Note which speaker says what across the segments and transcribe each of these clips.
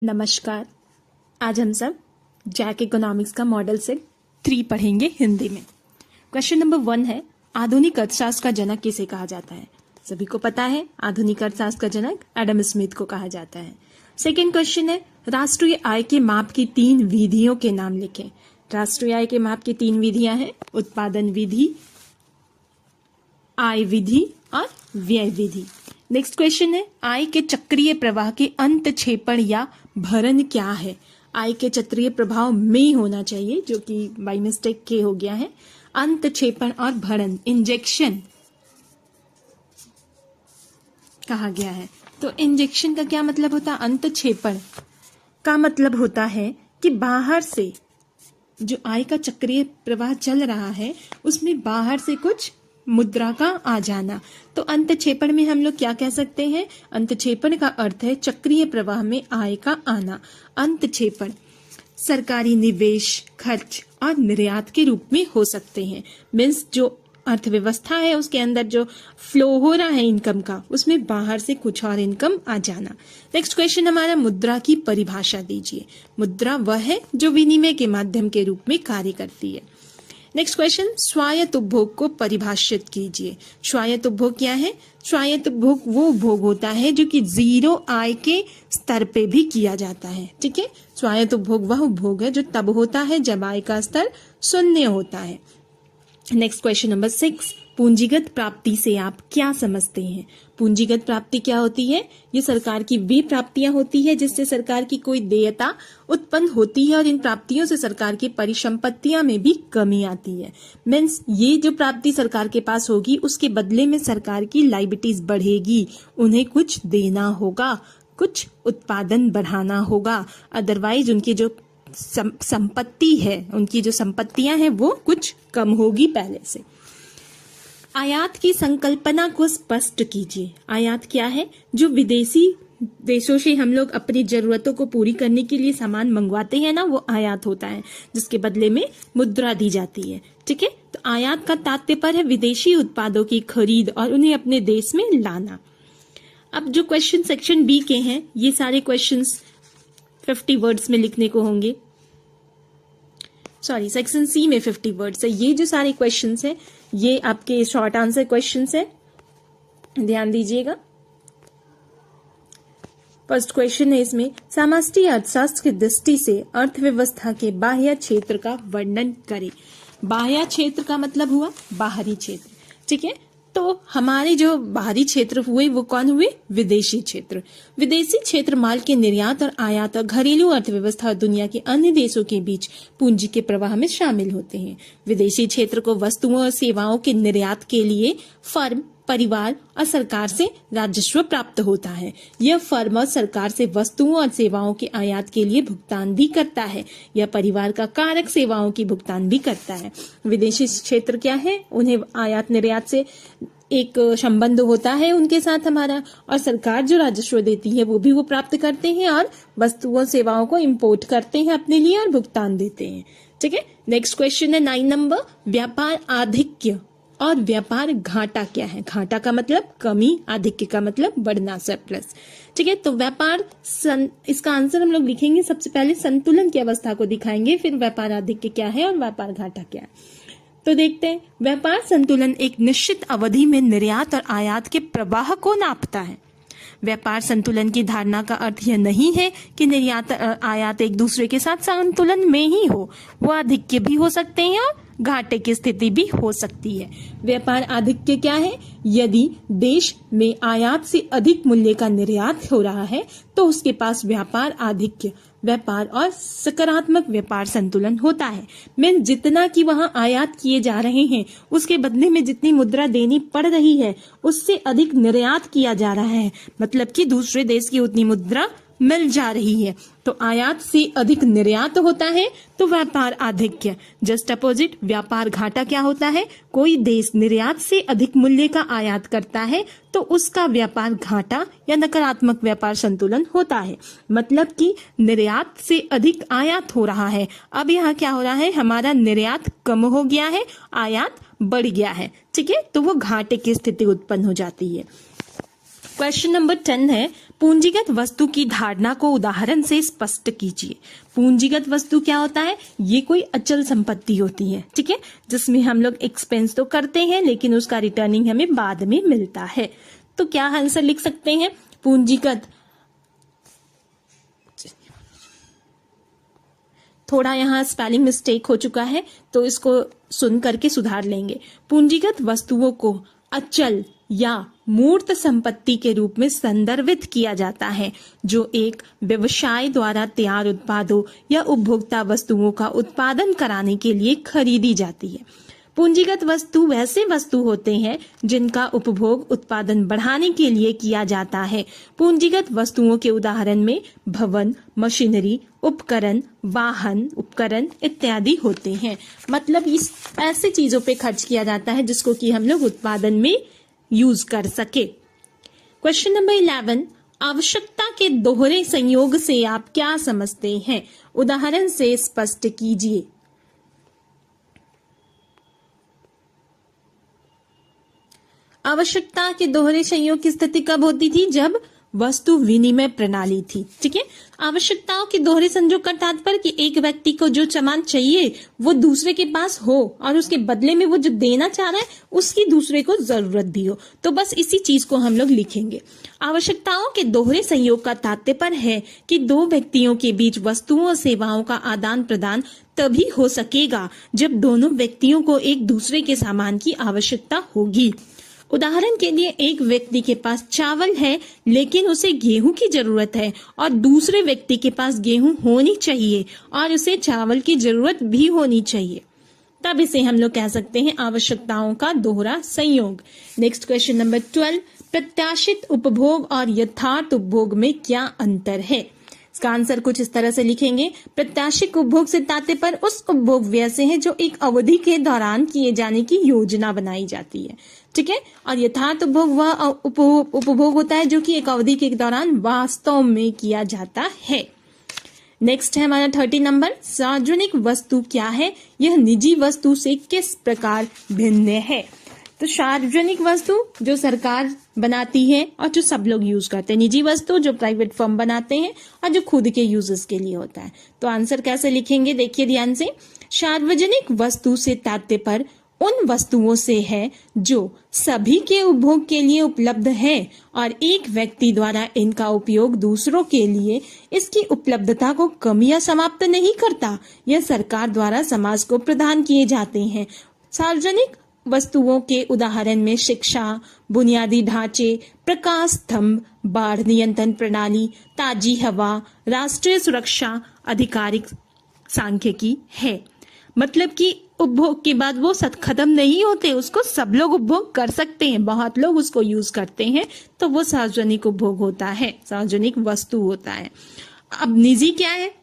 Speaker 1: नमस्कार। आज हम सब जैक इकोनॉमिक्स का मॉडल सेट 3 पढ़ेंगे हिंदी में। क्वेश्चन नंबर 1 है, आधुनिक अर्थशास्त्र का जनक किसे कहा जाता है? सभी को पता है, आधुनिक अर्थशास्त्र का जनक एडम स्मिथ को कहा जाता है। सेकेंड क्वेश्चन है, राष्ट्रीय आय के माप की 3 विधियों के नाम लिखें। राष्ट्रीय आय के माप की 3 विधियां हैं, उत्पादन विधि, आय विधि और व्यय विधि। नेक्स्ट क्वेश्चन है, आय के चक्रीय प्रवाह के अंतक्षेपण या भरण क्या है? आय के चक्रीय प्रभाव में होना चाहिए, जो कि बाय मिस्टेक के हो गया है। अंतक्षेपण और भरण, इंजेक्शन कहा गया है। तो इंजेक्शन का क्या मतलब होता है? अंतक्षेपण का मतलब होता है कि बाहर से जो आय का चक्रीय प्रवाह चल रहा है उसमें बाहर से कुछ मुद्रा का आ जाना। तो अंतक्षेपण में हम लोग क्या कह सकते हैं? अंतक्षेपण का अर्थ है चक्रीय प्रवाह में आय का आना। अंतक्षेपण सरकारी निवेश, खर्च और निर्यात के रूप में हो सकते हैं। मीन्स जो अर्थव्यवस्था है उसके अंदर जो फ्लो हो रहा है इनकम का, उसमें बाहर से कुछ और इनकम आ जाना। नेक्स्ट क्वेश्चन हमारा, मुद्रा की परिभाषा दीजिए। मुद्रा वह है जो विनिमय के माध्यम के रूप में कार्य करती है। नेक्स्ट क्वेश्चन, स्वायत्त उपभोग को परिभाषित कीजिए। स्वायत्त उपभोग क्या है? स्वायत्त उपभोग वो उपभोग होता है जो कि 0 आय के स्तर पे भी किया जाता है। ठीक है, स्वायत्त उपभोग वह उपभोग है जो तब होता है जब आय का स्तर 0 होता है। नेक्स्ट क्वेश्चन नंबर 6, पूंजीगत प्राप्ति से आप क्या समझते हैं? पूंजीगत प्राप्ति क्या होती है? ये सरकार की वे प्राप्तियां होती है जिससे सरकार की कोई देयता उत्पन्न होती है और इन प्राप्तियों से सरकार की परिसंपत्तियां में भी कमी आती है। मीन्स ये जो प्राप्ति सरकार के पास होगी उसके बदले में सरकार की लायबिलिटीज बढ़ेगी, उन्हें कुछ देना होगा, कुछ उत्पादन बढ़ाना होगा। अदरवाइज उनकी जो संपत्ति है, उनकी जो संपत्तियां हैं वो कुछ कम होगी पहले से। आयात की संकल्पना को स्पष्ट कीजिए। आयात क्या है? जो विदेशी देशों से हम लोग अपनी जरूरतों को पूरी करने के लिए सामान मंगवाते हैं ना, वो आयात होता है, जिसके बदले में मुद्रा दी जाती है। ठीक है, तो आयात का तात्पर्य है विदेशी उत्पादों की खरीद और उन्हें अपने देश में लाना। अब जो क्वेश्चन सेक्शन बी के हैं, ये सारे क्वेश्चंस 50 वर्ड्स में लिखने को होंगे। सॉरी, सेक्शन सी में 50 वर्ड्स है। ये जो सारे क्वेश्चंस हैं ये आपके शॉर्ट आंसर क्वेश्चंस है, ध्यान दीजिएगा। फर्स्ट क्वेश्चन है इसमें, समष्टि अर्थशास्त्र की दृष्टि से अर्थव्यवस्था के बाह्य क्षेत्र का वर्णन करें। बाह्य क्षेत्र का मतलब हुआ बाहरी क्षेत्र। ठीक है, तो हमारे जो बाहरी क्षेत्र हुए वो कौन हुए? विदेशी क्षेत्र। विदेशी क्षेत्र माल के निर्यात और आयात और घरेलू अर्थव्यवस्था और दुनिया के अन्य देशों के बीच पूंजी के प्रवाह में शामिल होते हैं। विदेशी क्षेत्र को वस्तुओं और सेवाओं के निर्यात के लिए फर्म, परिवार और सरकार से राजस्व प्राप्त होता है। यह फर्म और सरकार से वस्तुओं और सेवाओं के आयात के लिए भुगतान भी करता है। यह परिवार का कारक सेवाओं की भुगतान भी करता है। विदेशी क्षेत्र क्या है? उन्हें आयात निर्यात से एक संबंध होता है उनके साथ हमारा, और सरकार जो राजस्व देती है वो भी वो प्राप्त करते हैं और वस्तुओं सेवाओं को इंपोर्ट करते हैं अपने लिए और भुगतान देते हैं। ठीक है, नेक्स्ट क्वेश्चन है 9 नंबर, व्यापार आधिक्य और व्यापार घाटा क्या है? घाटा का मतलब कमी, आधिक्य का मतलब बढ़ना, सरप्लस। ठीक है, तो इसका आंसर हम लोग लिखेंगे। सबसे पहले संतुलन की अवस्था को दिखाएंगे, फिर व्यापार आधिक्य क्या है और व्यापार घाटा क्या है। तो देखते हैं, व्यापार संतुलन एक निश्चित अवधि में निर्यात और आयात के प्रवाह को नापता है। व्यापार संतुलन की धारणा का अर्थ यह नहीं है कि निर्यात और आयात एक दूसरे के साथ संतुलन में ही हो, वो आधिक्य भी हो सकते हैं और घाटे की स्थिति भी हो सकती है। व्यापार आधिक्य क्या है? यदि देश में आयात से अधिक मूल्य का निर्यात हो रहा है तो उसके पास व्यापार आधिक्य, व्यापार और सकारात्मक व्यापार संतुलन होता है। मैं जितना कि वहां आयात किए जा रहे हैं उसके बदले में जितनी मुद्रा देनी पड़ रही है उससे अधिक निर्यात किया जा रहा है, मतलब कि दूसरे देश की उतनी मुद्रा मिल जा रही है। तो आयात से अधिक निर्यात होता है तो व्यापार आधिक्य। जस्ट अपोजिट व्यापार घाटा क्या होता है? कोई देश निर्यात से अधिक मूल्य का आयात करता है तो उसका व्यापार घाटा या नकारात्मक व्यापार संतुलन होता है। मतलब कि निर्यात से अधिक आयात हो रहा है। अब यहाँ क्या हो रहा है? हमारा निर्यात कम हो गया है, आयात बढ़ गया है। ठीक है, तो वो घाटे की स्थिति उत्पन्न हो जाती है। क्वेश्चन नंबर 10 है, पूंजीगत वस्तु की धारणा को उदाहरण से स्पष्ट कीजिए। पूंजीगत वस्तु क्या होता है? ये कोई अचल संपत्ति होती है, ठीक है, जिसमें हम लोग एक्सपेंस तो करते हैं लेकिन उसका रिटर्निंग हमें बाद में मिलता है। तो क्या आंसर लिख सकते हैं? पूंजीगत, थोड़ा यहाँ स्पेलिंग मिस्टेक हो चुका है तो इसको सुन करके सुधार लेंगे। पूंजीगत वस्तुओं को अचल या मूर्त संपत्ति के रूप में संदर्भित किया जाता है जो एक व्यवसाय द्वारा तैयार उत्पादों या उपभोक्ता वस्तुओं का उत्पादन कराने के लिए खरीदी जाती है। पूंजीगत वस्तु वैसे वस्तु होते हैं जिनका उपभोग उत्पादन बढ़ाने के लिए किया जाता है। पूंजीगत वस्तुओं के उदाहरण में भवन, मशीनरी, उपकरण, वाहन उपकरण इत्यादि होते हैं। मतलब इस ऐसे चीजों पे खर्च किया जाता है जिसको कि हम लोग उत्पादन में यूज कर सके। क्वेश्चन नंबर 11, आवश्यकता के दोहरे संयोग से आप क्या समझते हैं? उदाहरण से स्पष्ट कीजिए। आवश्यकता के दोहरे संयोग की स्थिति कब होती थी? जब वस्तु विनिमय प्रणाली थी, ठीक है। आवश्यकताओं के दोहरे संयोग का तात्पर्य कि एक व्यक्ति को जो सामान चाहिए वो दूसरे के पास हो और उसके बदले में वो जो देना चाह रहा है उसकी दूसरे को जरूरत भी हो। तो बस इसी चीज को हम लोग लिखेंगे। आवश्यकताओं के दोहरे संयोग का तात्पर्य है कि दो व्यक्तियों के बीच वस्तुओं और सेवाओं का आदान प्रदान तभी हो सकेगा जब दोनों व्यक्तियों को एक दूसरे के सामान की आवश्यकता होगी। उदाहरण के लिए एक व्यक्ति के पास चावल है लेकिन उसे गेहूं की जरूरत है और दूसरे व्यक्ति के पास गेहूं होनी चाहिए और उसे चावल की जरूरत भी होनी चाहिए। तब इसे हम लोग कह सकते हैं आवश्यकताओं का दोहरा संयोग। नेक्स्ट क्वेश्चन नंबर 12, प्रत्याशित उपभोग और यथार्थ उपभोग में क्या अंतर है? इसका आंसर कुछ इस तरह से लिखेंगे। प्रत्याशित उपभोग से तात्पर्य उस उपभोग व्यय से है जो एक अवधि के दौरान किए जाने की योजना बनाई जाती है, ठीक है। और यथार्थ उपभोग वह उपभोग होता है जो कि एक अवधि के दौरान वास्तव में किया जाता है। नेक्स्ट है हमारा 30 नंबर, सार्वजनिक वस्तु क्या है? यह निजी वस्तु से किस प्रकार भिन्न है? तो सार्वजनिक वस्तु जो सरकार बनाती है और जो सब लोग यूज करते हैं, निजी वस्तु जो प्राइवेट फर्म बनाते हैं और जो खुद के यूजेस के लिए होता है। तो आंसर कैसे लिखेंगे? देखिए ध्यान से। सार्वजनिक वस्तु से तात्पर्य उन वस्तुओं से है जो सभी के उपभोग के लिए उपलब्ध है और एक व्यक्ति द्वारा इनका उपयोग दूसरों के लिए इसकी उपलब्धता को कम या समाप्त नहीं करता। यह सरकार द्वारा समाज को प्रदान किए जाते हैं। सार्वजनिक वस्तुओं के उदाहरण में शिक्षा, बुनियादी ढांचे, प्रकाश स्तंभ, बाढ़ नियंत्रण प्रणाली, ताजी हवा, राष्ट्रीय सुरक्षा, आधिकारिक सांख्यिकी है। मतलब कि उपभोग के बाद वो खत्म नहीं होते, उसको सब लोग उपभोग कर सकते हैं, बहुत लोग उसको यूज करते हैं, तो वो सार्वजनिक उपभोग होता है, सार्वजनिक वस्तु होता है। अब निजी क्या है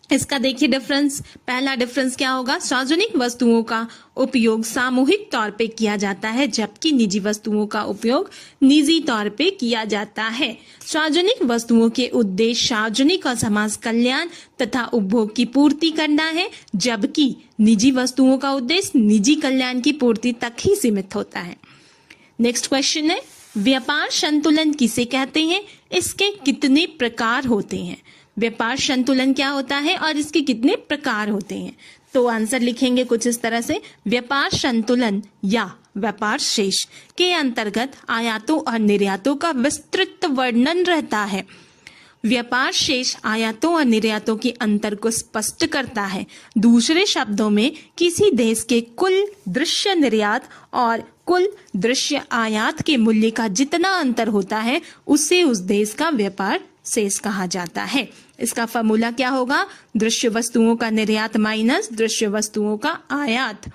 Speaker 1: इसका देखिए डिफरेंस। पहला डिफरेंस क्या होगा? सार्वजनिक वस्तुओं का उपयोग सामूहिक तौर पे किया जाता है जबकि निजी वस्तुओं का उपयोग निजी तौर पे किया जाता है। सार्वजनिक वस्तुओं के उद्देश्य सार्वजनिक और समाज कल्याण तथा उपभोग की पूर्ति करना है जबकि निजी वस्तुओं का उद्देश्य निजी कल्याण की पूर्ति तक ही सीमित होता है। नेक्स्ट क्वेश्चन है, व्यापार संतुलन किसे कहते हैं? इसके कितने प्रकार होते हैं? व्यापार संतुलन क्या होता है और इसके कितने प्रकार होते हैं? तो आंसर लिखेंगे कुछ इस तरह से। व्यापार संतुलन या व्यापार शेष के अंतर्गत आयातों और निर्यातों का विस्तृत वर्णन रहता है। व्यापार शेष आयातों और निर्यातों के अंतर को स्पष्ट करता है। दूसरे शब्दों में किसी देश के कुल दृश्य निर्यात और कुल दृश्य आयात के मूल्य का जितना अंतर होता है उससे उस देश का व्यापार शेष कहा जाता है। इसका फॉर्मूला क्या होगा? दृश्य वस्तुओं का निर्यात माइनस दृश्य वस्तुओं का आयात।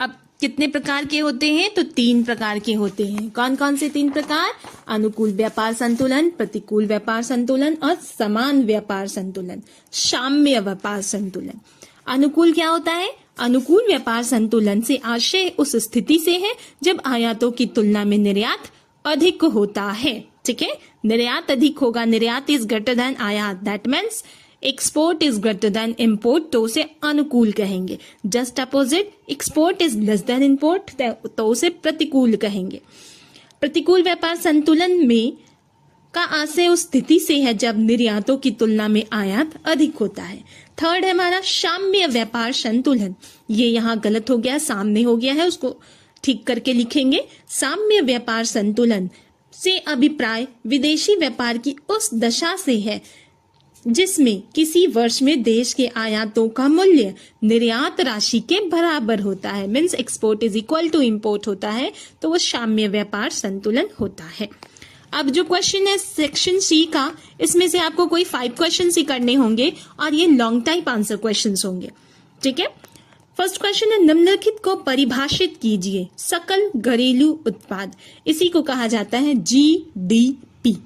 Speaker 1: अब कितने प्रकार के होते हैं? तो 3 प्रकार के होते हैं। कौन कौन से 3 प्रकार? अनुकूल व्यापार संतुलन, प्रतिकूल व्यापार संतुलन और समान व्यापार संतुलन, साम्य व्यापार संतुलन। अनुकूल क्या होता है? अनुकूल व्यापार संतुलन से आशय उस स्थिति से है जब आयातों की तुलना में निर्यात अधिक होता है, ठीक है। निर्यात अधिक होगा, निर्यात इज ग्रेटर देन आयात, that means export is greater than import, तो उसे अनुकूल कहेंगे। Just opposite, export is less than import, तो उसे प्रतिकूल कहेंगे। प्रतिकूल व्यापार संतुलन में का आशय उस स्थिति से है जब निर्यातों की तुलना में आयात अधिक होता है। थर्ड है हमारा साम्य व्यापार संतुलन। ये यहाँ गलत हो गया, सामने हो गया है, उसको ठीक करके लिखेंगे। साम्य व्यापार संतुलन से अभिप्राय विदेशी व्यापार की उस दशा से है जिसमें किसी वर्ष में देश के आयातों का मूल्य निर्यात राशि के बराबर होता है। Means export is equal to import होता है, तो वो साम्य व्यापार संतुलन होता है। अब जो क्वेश्चन है सेक्शन सी का, इसमें से आपको कोई 5 क्वेश्चन ही करने होंगे और ये लॉन्ग टाइप आंसर क्वेश्चन होंगे। ठीक है, फर्स्ट क्वेश्चन है निम्नलिखित को परिभाषित कीजिए। सकल घरेलू उत्पाद, इसी को कहा जाता है जीडीपी।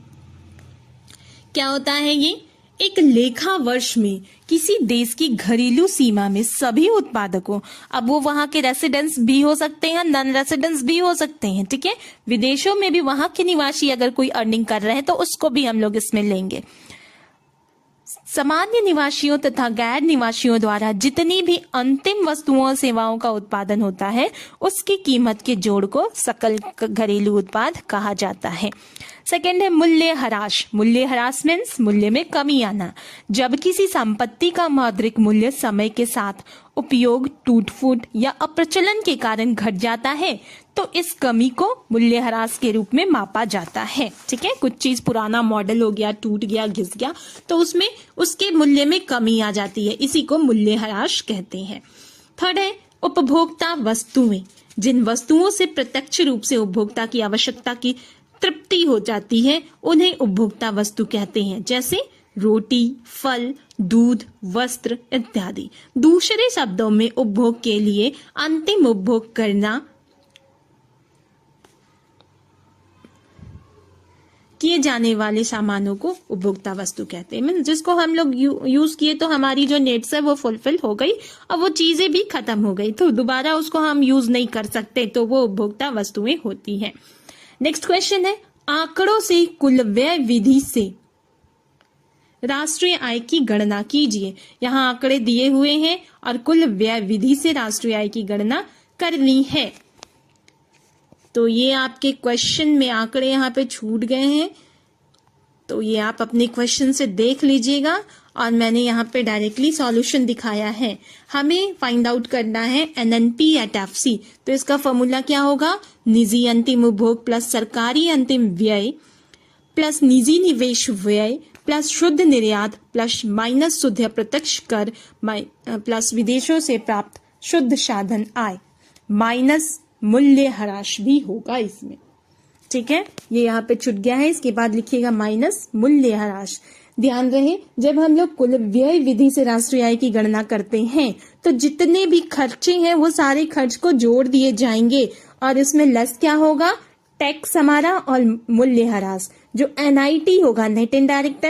Speaker 1: क्या होता है ये? एक लेखा वर्ष में किसी देश की घरेलू सीमा में सभी उत्पादकों, अब वो वहां के रेसिडेंट्स भी हो सकते हैं, नॉन रेसिडेंट्स भी हो सकते हैं, ठीक है, विदेशों में भी वहां के निवासी अगर कोई अर्निंग कर रहे हैं तो उसको भी हम लोग इसमें लेंगे। सामान्य निवासियों तथा गैर निवासियों द्वारा जितनी भी अंतिम वस्तुओं और सेवाओं का उत्पादन होता है उसकी कीमत के जोड़ को सकल घरेलू उत्पाद कहा जाता है। सेकेंड है मूल्य ह्रास। मूल्य ह्रास मीन्स मूल्य में कमी आना। जब किसी संपत्ति का मौद्रिक मूल्य समय के साथ उपयोग, टूट फूट या अप्रचलन के कारण घट जाता है तो इस कमी को मूल्य ह्रास के रूप में मापा जाता है। ठीक है, कुछ चीज पुराना मॉडल हो गया, टूट गया, घिस गया, तो उसमें उसके मूल्य में कमी आ जाती है, इसी को मूल्य ह्रास कहते हैं। थर्ड है उपभोक्ता वस्तुएं। जिन वस्तुओं से प्रत्यक्ष रूप से उपभोक्ता की आवश्यकता की तृप्ति हो जाती है उन्हें उपभोक्ता वस्तु कहते हैं, जैसे रोटी, फल, दूध, वस्त्र इत्यादि। दूसरे शब्दों में उपभोग के लिए अंतिम उपभोग करना किए जाने वाले सामानों को उपभोक्ता वस्तु कहते हैं। जिसको हम लोग यूज किए तो हमारी जो नीड्स है वो फुलफिल हो गई और वो चीजें भी खत्म हो गई तो दोबारा उसको हम यूज नहीं कर सकते, तो वो उपभोक्ता वस्तुएं होती हैं। नेक्स्ट क्वेश्चन है आंकड़ों से कुल व्यय विधि से राष्ट्रीय आय की गणना कीजिए। यहाँ आंकड़े दिए हुए हैं और कुल व्यय विधि से राष्ट्रीय आय की गणना करनी है। तो ये आपके क्वेश्चन में आंकड़े यहाँ पे छूट गए हैं, तो ये आप अपने क्वेश्चन से देख लीजिएगा और मैंने यहाँ पे डायरेक्टली सॉल्यूशन दिखाया है। हमें फाइंड आउट करना है एनएनपी एट एफसी, तो इसका फॉर्मूला क्या होगा? निजी अंतिम उपभोग प्लस सरकारी अंतिम व्यय प्लस निजी निवेश व्यय प्लस शुद्ध निर्यात प्लस माइनस शुद्ध प्रत्यक्ष कर प्लस विदेशों से प्राप्त शुद्ध साधन आय माइनस मूल्य ह्रास भी होगा इसमें। ठीक है, ये यहाँ पे छूट गया है, इसके बाद लिखिएगा माइनस मूल्य ह्रास। ध्यान रहे जब हम लोग कुल व्यय विधि से राष्ट्रीय आय की गणना करते हैं तो जितने भी खर्चे हैं वो सारे खर्च को जोड़ दिए जाएंगे और इसमें लेस क्या होगा? टैक्स हमारा और मूल्य ह्रास। जो एनआईटी होगा नेट इनडायरेक्ट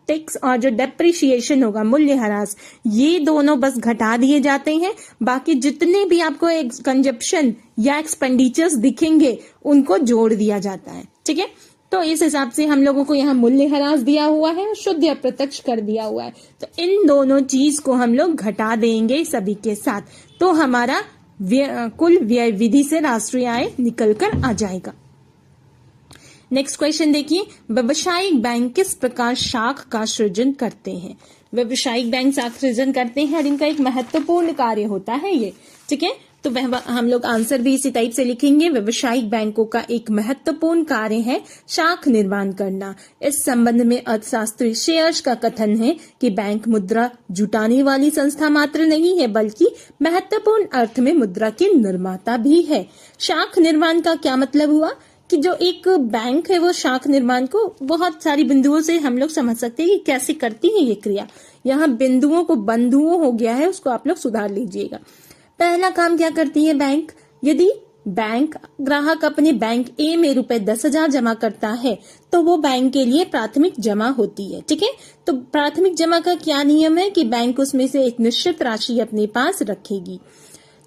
Speaker 1: टैक्स और जो डेप्रिसिएशन होगा मूल्य ह्रास, ये दोनों बस घटा दिए जाते हैं। बाकी जितने भी आपको कंजप्शन या एक्सपेंडिचर्स दिखेंगे उनको जोड़ दिया जाता है। ठीक है, तो इस हिसाब से हम लोगों को यहाँ मूल्य ह्रास दिया हुआ है और शुद्ध या प्रत्यक्ष कर दिया हुआ है, तो इन दोनों चीज को हम लोग घटा देंगे सभी के साथ, तो हमारा कुल व्यय विधि से राष्ट्रीय आय निकल कर आ जाएगा। नेक्स्ट क्वेश्चन देखिए, व्यावसायिक बैंक किस प्रकार शाख का सृजन करते हैं? व्यावसायिक बैंक शाख सृजन करते हैं और इनका एक महत्वपूर्ण कार्य होता है ये। ठीक है, तो हम लोग आंसर भी इसी टाइप से लिखेंगे। व्यावसायिक बैंकों का एक महत्वपूर्ण कार्य है शाख निर्माण करना। इस संबंध में अर्थशास्त्री शेयर्स का कथन है कि बैंक मुद्रा जुटाने वाली संस्था मात्र नहीं है बल्कि महत्वपूर्ण अर्थ में मुद्रा की निर्माता भी है। शाख निर्माण का क्या मतलब हुआ कि जो एक बैंक है वो शाख निर्माण को बहुत सारी बिंदुओं से हम लोग समझ सकते हैं कि कैसे करती है ये क्रिया। यहाँ बिंदुओं को बंधुओं हो गया है, उसको आप लोग सुधार लीजिएगा। पहला काम क्या करती है बैंक? यदि बैंक ग्राहक अपने बैंक ए में रुपए 10,000 जमा करता है तो वो बैंक के लिए प्राथमिक जमा होती है। ठीक है, तो प्राथमिक जमा का क्या नियम है कि बैंक उसमें से एक निश्चित राशि अपने पास रखेगी।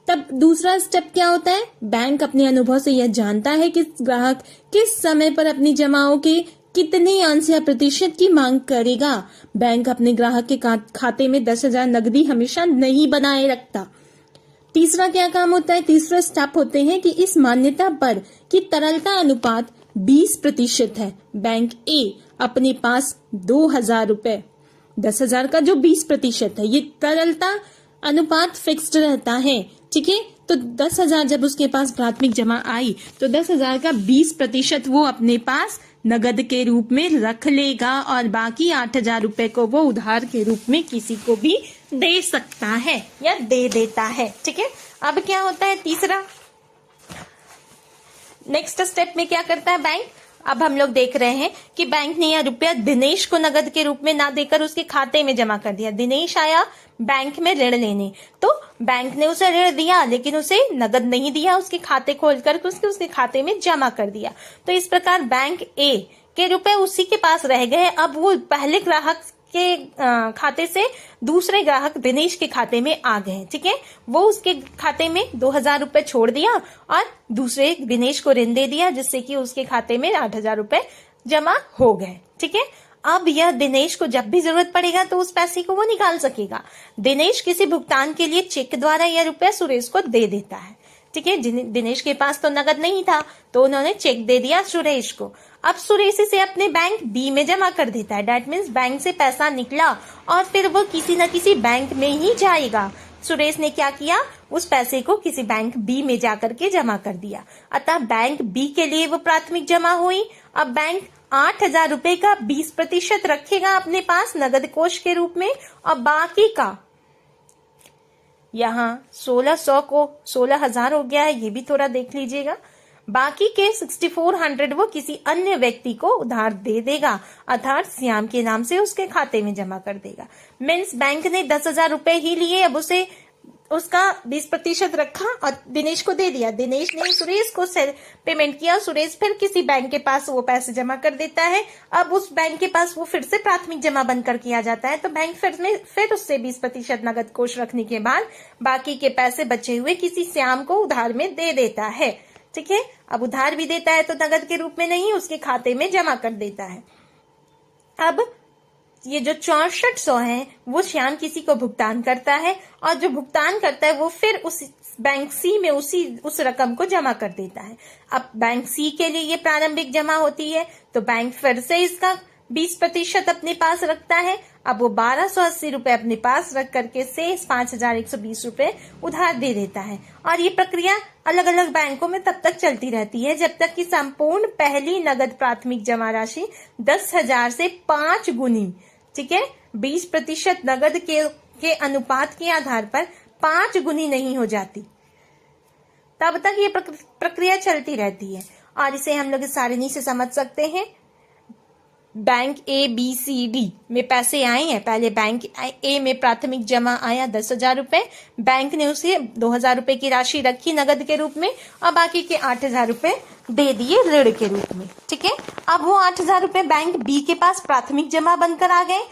Speaker 1: तब दूसरा स्टेप क्या होता है? बैंक अपने अनुभव से यह जानता है कि ग्राहक किस समय पर अपनी जमाओं के कितने अंश या प्रतिशत की मांग करेगा। बैंक अपने ग्राहक के खाते में 10,000 नकदी हमेशा नहीं बनाए रखता। तीसरा क्या काम होता है? तीसरा स्टेप होते हैं कि इस मान्यता पर कि तरलता अनुपात 20% है, बैंक ए अपने पास 2,000 रुपए, 10,000 का जो 20% है, ये तरलता अनुपात फिक्स्ड रहता है, ठीक है। तो 10,000 जब उसके पास प्राथमिक जमा आई तो 10,000 का 20% वो अपने पास नगद के रूप में रख लेगा और बाकी 8,000 रुपए को वो उधार के रूप में किसी को भी दे सकता है या दे देता है, ठीक है। अब क्या होता है तीसरा, नेक्स्ट स्टेप में क्या करता है बैंक। अब हम लोग देख रहे हैं कि बैंक ने यह रुपया दिनेश को नगद के रूप में ना देकर उसके खाते में जमा कर दिया। दिनेश आया बैंक में ऋण लेने, तो बैंक ने उसे ऋण दिया लेकिन उसे नगद नहीं दिया, उसके खाते खोलकर उसके खाते में जमा कर दिया। तो इस प्रकार बैंक ए के रुपए उसी के पास रह गए। अब वो पहले ग्राहक के खाते से दूसरे ग्राहक दिनेश के खाते में आ गए, ठीक है। वो उसके खाते में 2,000 रुपए छोड़ दिया और दूसरे दिनेश को ऋण दे दिया, जिससे कि उसके खाते में 8,000 रुपए जमा हो गए, ठीक है। अब यह दिनेश को जब भी जरूरत पड़ेगा तो उस पैसे को वो निकाल सकेगा। दिनेश किसी भुगतान के लिए चेक द्वारा यह रुपया सुरेश को दे देता है, ठीक है। दिनेश के पास तो नगद नहीं था तो उन्होंने चेक दे दिया सुरेश को। अब सुरेश इसे अपने बैंक बी में जमा कर देता है। दैट मीन्स बैंक से पैसा निकला और फिर वो किसी न किसी बैंक में ही जाएगा। सुरेश ने क्या किया, उस पैसे को किसी बैंक बी में जाकर के जमा कर दिया। अतः बैंक बी के लिए वो प्राथमिक जमा हुई। अब बैंक 8,000 रुपए का 20% रखेगा अपने पास नगद कोष के रूप में और बाकी का, यहाँ 1600 को 16,000 हो गया है, ये भी थोड़ा देख लीजिएगा। बाकी के 6,400 वो किसी अन्य व्यक्ति को उधार दे देगा, अर्थात श्याम के नाम से उसके खाते में जमा कर देगा। मीन्स बैंक ने 10,000 रुपए ही लिए, अब उसे उसका 20% रखा और दिनेश को दे दिया। दिनेश ने सुरेश को पेमेंट किया, सुरेश फिर किसी बैंक के पास वो पैसे जमा कर देता है। अब उस बैंक के पास वो फिर से प्राथमिक जमा बनकर किया जाता है, तो बैंक फिर उससे 20% नगद कोष रखने के बाद बाकी के पैसे बचे हुए किसी श्याम को उधार में दे देता है, ठीक है। अब उधार भी देता है तो नगद के रूप में नहीं, उसके खाते में जमा कर देता है। अब ये जो 6400 है वो श्याम किसी को भुगतान करता है और जो भुगतान करता है वो फिर उस बैंक सी में उस रकम को जमा कर देता है। अब बैंक सी के लिए ये प्रारंभिक जमा होती है तो बैंक फिर से इसका 20% अपने पास रखता है। अब वो 1,280 रुपए अपने पास रख करके शेष 5,120 रुपए उधार दे देता है। और ये प्रक्रिया अलग अलग बैंकों में तब तक चलती रहती है जब तक कि संपूर्ण पहली नगद प्राथमिक जमा राशि 10,000 से 5 गुनी, ठीक है, 20% नगद के अनुपात के आधार पर 5 गुनी नहीं हो जाती, तब तक ये प्रक्रिया चलती रहती है। और इसे हम लोग इस सारणी से समझ सकते हैं। Bank A B C D में पैसे आए हैं। पहले बैंक ए में प्राथमिक जमा आया 10,000 रुपए, बैंक ने उसे 2,000 रुपए की राशि रखी नगद के रूप में और बाकी के 8,000 रुपए दे दिए ऋण के रूप में, ठीक है। अब वो 8,000 रुपए बैंक बी के पास प्राथमिक जमा बनकर आ गए।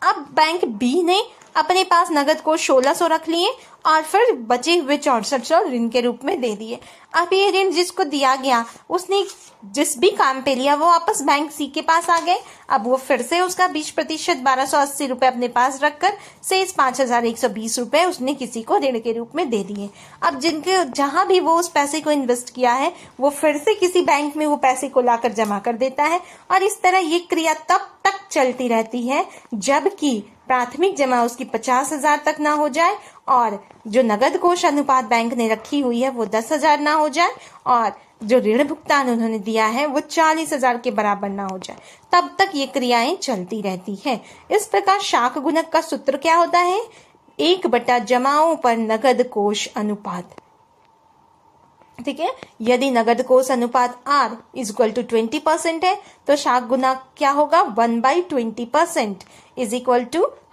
Speaker 1: अब बैंक बी ने अपने पास नगद को 1,600 रख लिए और फिर बचे हुए 6400 ऋण के रूप में दे दिए। अब ये ऋण जिसको दिया गया उसने जिस भी काम पे लिया वो वापस बैंक सी के पास आ गए। अब वो फिर से उसका 20% 1,280 रुपए अपने पास रखकर शेष 5,120 रुपए उसने किसी को ऋण के रूप में दे दिए। अब जिनके जहां भी वो उस पैसे को इन्वेस्ट किया है वो फिर से किसी बैंक में वो पैसे को लाकर जमा कर देता है और इस तरह ये क्रिया तब तक चलती रहती है जबकि प्राथमिक जमा उसकी 50,000 तक ना हो जाए और जो नगद कोष अनुपात बैंक ने रखी हुई है वो 10,000 ना हो जाए और जो ऋण भुगतान उन्होंने दिया है वो 40,000 के बराबर ना हो जाए। तब तक ये क्रियाएं चलती रहती है। इस प्रकार शाख गुणक का सूत्र क्या होता है, 1/, जमाओं पर नगद कोष अनुपात, ठीक है। यदि नगद कोष अनुपात R = 20% है तो शाख गुणक क्या होगा, 1/20% =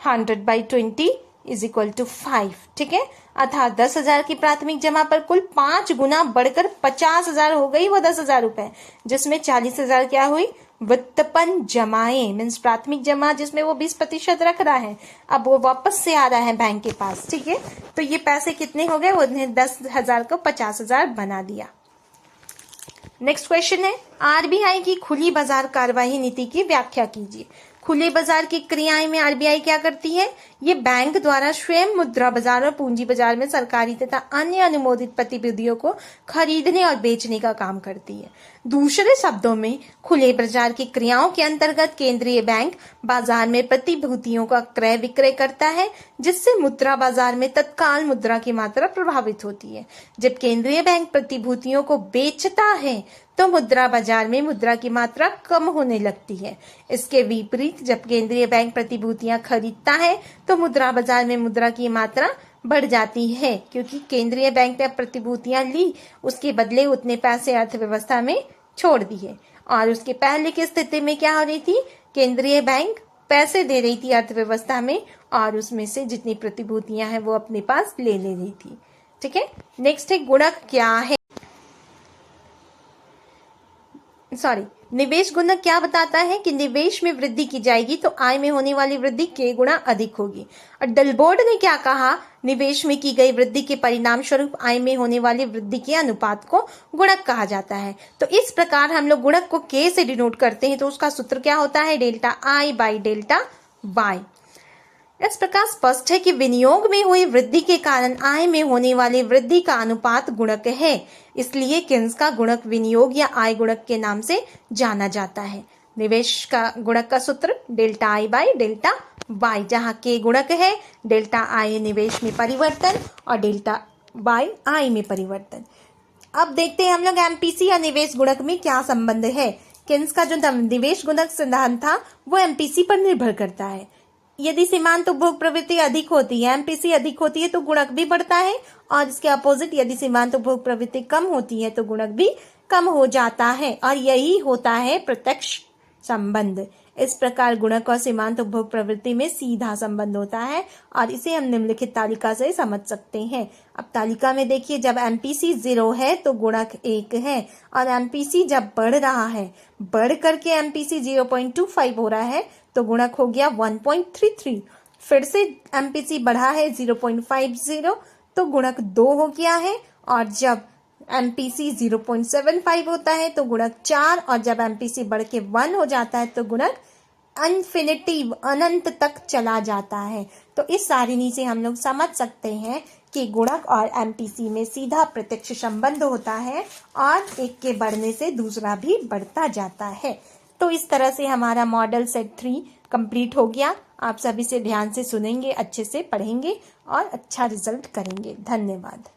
Speaker 1: 100/20 = 5, ठीक है। अर्थात 10,000 की प्राथमिक जमा पर कुल 5 गुना बढ़कर 50,000 हो गई वो 10,000 रुपए, जिसमें 40,000 क्या हुई, व्युत्पन्न जमाएं, मीन्स प्राथमिक जमा जिसमें वो 20% रख रहा है अब वो वापस से आ रहा है बैंक के पास, ठीक है। तो ये पैसे कितने हो गए, उन्हें 10,000 को 50,000 बना दिया। नेक्स्ट क्वेश्चन है, आरबीआई की खुली बाजार कार्यवाही नीति की व्याख्या कीजिए।
Speaker 2: खुले बाजार की क्रियाएं में आरबीआई क्या करती है? ये बैंक द्वारा स्वयं मुद्रा बाजार और पूंजी बाजार में सरकारी तथा अन्य अनुमोदित प्रतिभूतियों को खरीदने और बेचने का काम करती है। दूसरे शब्दों में खुले बाजार की क्रियाओं के अंतर्गत केंद्रीय बैंक बाजार में प्रतिभूतियों का क्रय विक्रय करता है, जिससे मुद्रा बाजार में तत्काल मुद्रा की मात्रा प्रभावित होती है। जब केंद्रीय बैंक प्रतिभूतियों को बेचता है तो मुद्रा बाजार में मुद्रा की मात्रा कम होने लगती है। इसके विपरीत जब केंद्रीय बैंक प्रतिभूतियां खरीदता है तो मुद्रा बाजार में मुद्रा की मात्रा बढ़ जाती है, क्योंकि केंद्रीय बैंक ने प्रतिभूतियां ली, उसके बदले उतने पैसे अर्थव्यवस्था में छोड़ दिए। और उसके पहले की स्थिति में क्या हो रही थी? केंद्रीय बैंक पैसे दे रही थी अर्थव्यवस्था में और उसमें से जितनी प्रतिभूतियां हैं वो अपने पास ले रही थी। ठीक है, नेक्स्ट है गुणक क्या है? निवेश गुणक क्या बताता है कि निवेश में वृद्धि की जाएगी तो आय में होने वाली वृद्धि के गुना अधिक होगी। और डलबोर्ड ने क्या कहा? निवेश में की गई वृद्धि के परिणाम स्वरूप आय में होने वाली वृद्धि के अनुपात को गुणक कहा जाता है। तो इस प्रकार हम लोग गुणक को के से डिनोट करते हैं, तो उसका सूत्र क्या होता है? Delta I by delta Y. इस प्रकार स्पष्ट है कि विनियोग में हुई वृद्धि के कारण आय में होने वाली वृद्धि का अनुपात गुणक है। इसलिए किन्स का गुणक विनियोग या आय गुणक के नाम से जाना जाता है। निवेश का गुणक का सूत्र delta I by delta Y, जहाँ के गुणक है, डेल्टा आई निवेश में परिवर्तन और डेल्टा वाई आय में परिवर्तन। अब देखते हैं हम लोग एमपीसी या निवेश गुणक में क्या संबंध है। किन्स का जो निवेश गुणक सिद्धांत था वो एमपीसी पर निर्भर करता है। यदि सीमांत उपभोग प्रवृत्ति अधिक होती है, एमपीसी अधिक होती है, तो गुणक भी बढ़ता है, और इसके अपोजिट यदि सीमांत उपभोग प्रवृत्ति कम होती है तो गुणक भी कम हो जाता है। और यही होता है प्रत्यक्ष संबंध। इस प्रकार गुणक और सीमांत उपभोग प्रवृत्ति में सीधा संबंध होता है और इसे हम निम्नलिखित तालिका से समझ सकते हैं। अब तालिका में देखिए, जब एमपीसी 0 है तो गुणक 1 है, और एमपीसी जब बढ़ रहा है, बढ़ करके एमपीसी 0.25 हो रहा है तो गुणक हो गया 1.33। फिर से एमपीसी बढ़ा है 0.50 तो गुणक 2 हो गया है, और जब एमपीसी 0.75 होता है तो गुणक 4, और जब एमपीसी बढ़ के 1 हो जाता है तो गुणक इन्फिनिटी अनंत तक चला जाता है। तो इस सारिणी से हम लोग समझ सकते हैं कि गुणक और एमपीसी में सीधा प्रत्यक्ष संबंध होता है और एक के बढ़ने से दूसरा भी बढ़ता जाता है। तो इस तरह से हमारा मॉडल सेट 3 कंप्लीट हो गया। आप सभी से ध्यान से सुनेंगे, अच्छे से पढ़ेंगे और अच्छा रिजल्ट करेंगे। धन्यवाद।